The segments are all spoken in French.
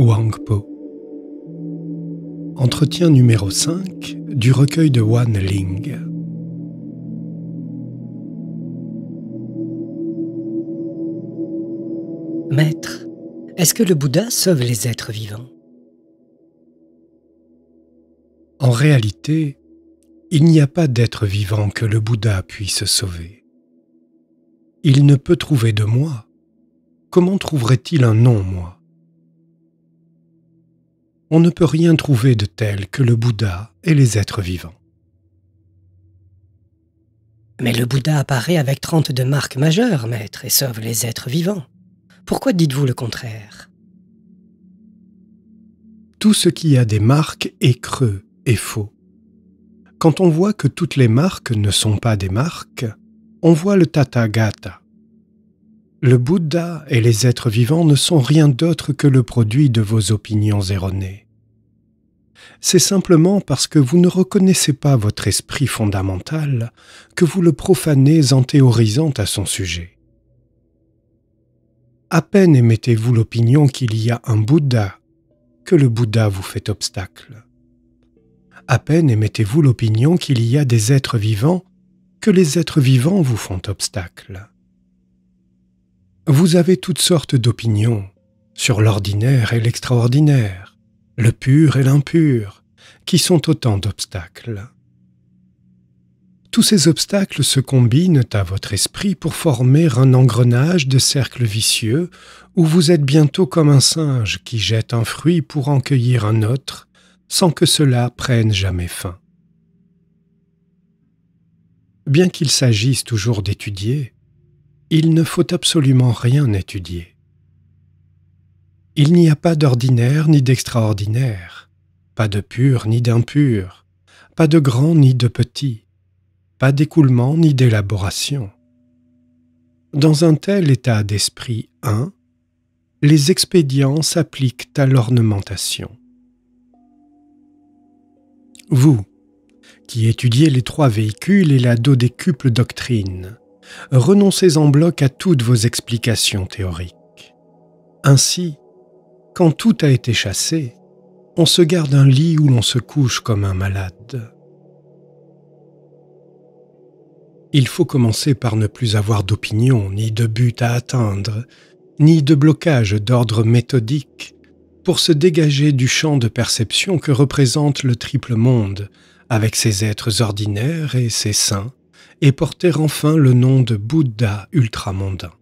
Huangpo. Entretien numéro 5 du recueil de Wan Ling. Maître, est-ce que le Bouddha sauve les êtres vivants? En réalité, il n'y a pas d'être vivant que le Bouddha puisse sauver. Il ne peut trouver de moi. Comment trouverait-il un non-moi? On ne peut rien trouver de tel que le Bouddha et les êtres vivants. Mais le Bouddha apparaît avec 32 marques majeures, maître, et sauve les êtres vivants. Pourquoi dites-vous le contraire? Tout ce qui a des marques est creux et faux. Quand on voit que toutes les marques ne sont pas des marques, on voit le Tathagata. Le Bouddha et les êtres vivants ne sont rien d'autre que le produit de vos opinions erronées. C'est simplement parce que vous ne reconnaissez pas votre esprit fondamental que vous le profanez en théorisant à son sujet. À peine émettez-vous l'opinion qu'il y a un Bouddha que le Bouddha vous fait obstacle. À peine émettez-vous l'opinion qu'il y a des êtres vivants que les êtres vivants vous font obstacle. Vous avez toutes sortes d'opinions sur l'ordinaire et l'extraordinaire, le pur et l'impur, qui sont autant d'obstacles. Tous ces obstacles se combinent à votre esprit pour former un engrenage de cercles vicieux où vous êtes bientôt comme un singe qui jette un fruit pour en cueillir un autre sans que cela prenne jamais fin. Bien qu'il s'agisse toujours d'étudier, il ne faut absolument rien étudier. Il n'y a pas d'ordinaire ni d'extraordinaire, pas de pur ni d'impur, pas de grand ni de petit, pas d'écoulement ni d'élaboration. Dans un tel état d'esprit les expédients s'appliquent à l'ornementation. Vous, qui étudiez les 3 véhicules et la dodécuple doctrine, renoncez en bloc à toutes vos explications théoriques. Ainsi, quand tout a été chassé, on se garde un lit où l'on se couche comme un malade. Il faut commencer par ne plus avoir d'opinion, ni de but à atteindre, ni de blocage d'ordre méthodique, pour se dégager du champ de perception que représente le triple monde, avec ses êtres ordinaires et ses saints, et porter enfin le nom de Bouddha ultramondain.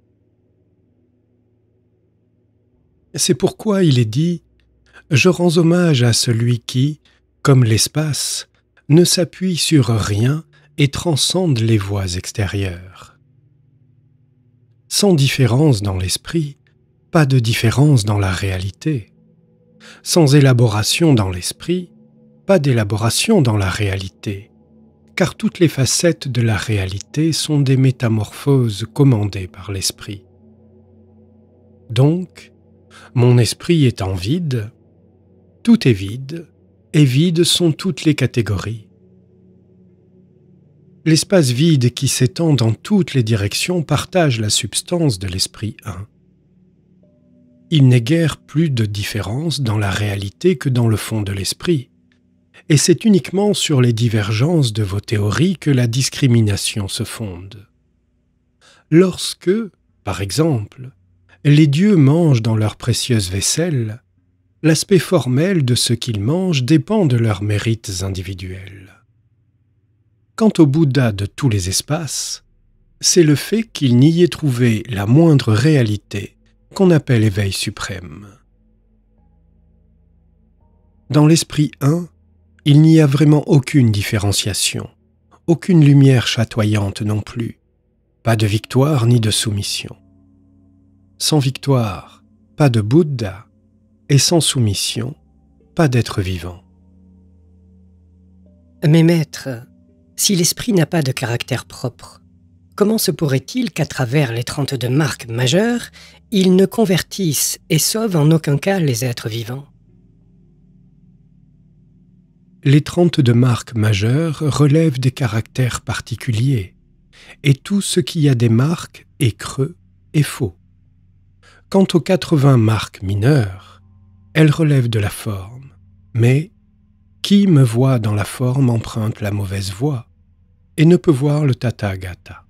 C'est pourquoi il est dit « Je rends hommage à celui qui, comme l'espace, ne s'appuie sur rien et transcende les voies extérieures. » Sans différence dans l'esprit, pas de différence dans la réalité. Sans élaboration dans l'esprit, pas d'élaboration dans la réalité, car toutes les facettes de la réalité sont des métamorphoses commandées par l'esprit. Donc, mon esprit étant vide, tout est vide, et vides sont toutes les catégories. L'espace vide qui s'étend dans toutes les directions partage la substance de l'esprit un. Il n'est guère plus de différence dans la réalité que dans le fond de l'esprit, et c'est uniquement sur les divergences de vos théories que la discrimination se fonde. Lorsque, par exemple, les dieux mangent dans leur précieuse vaisselle, l'aspect formel de ce qu'ils mangent dépend de leurs mérites individuels. Quant au Bouddha de tous les espaces, c'est le fait qu'il n'y ait trouvé la moindre réalité qu'on appelle éveil suprême. Dans l'esprit un, il n'y a vraiment aucune différenciation, aucune lumière chatoyante non plus, pas de victoire ni de soumission. Sans victoire, pas de Bouddha, et sans soumission, pas d'être vivant. Mais maître, si l'esprit n'a pas de caractère propre, comment se pourrait-il qu'à travers les 32 marques majeures, il ne convertisse et sauve en aucun cas les êtres vivants? Les 32 marques majeures relèvent des caractères particuliers, et tout ce qui a des marques est creux et faux. Quant aux 80 marques mineures, elle relève de la forme, mais qui me voit dans la forme emprunte la mauvaise voie et ne peut voir le Tathagata.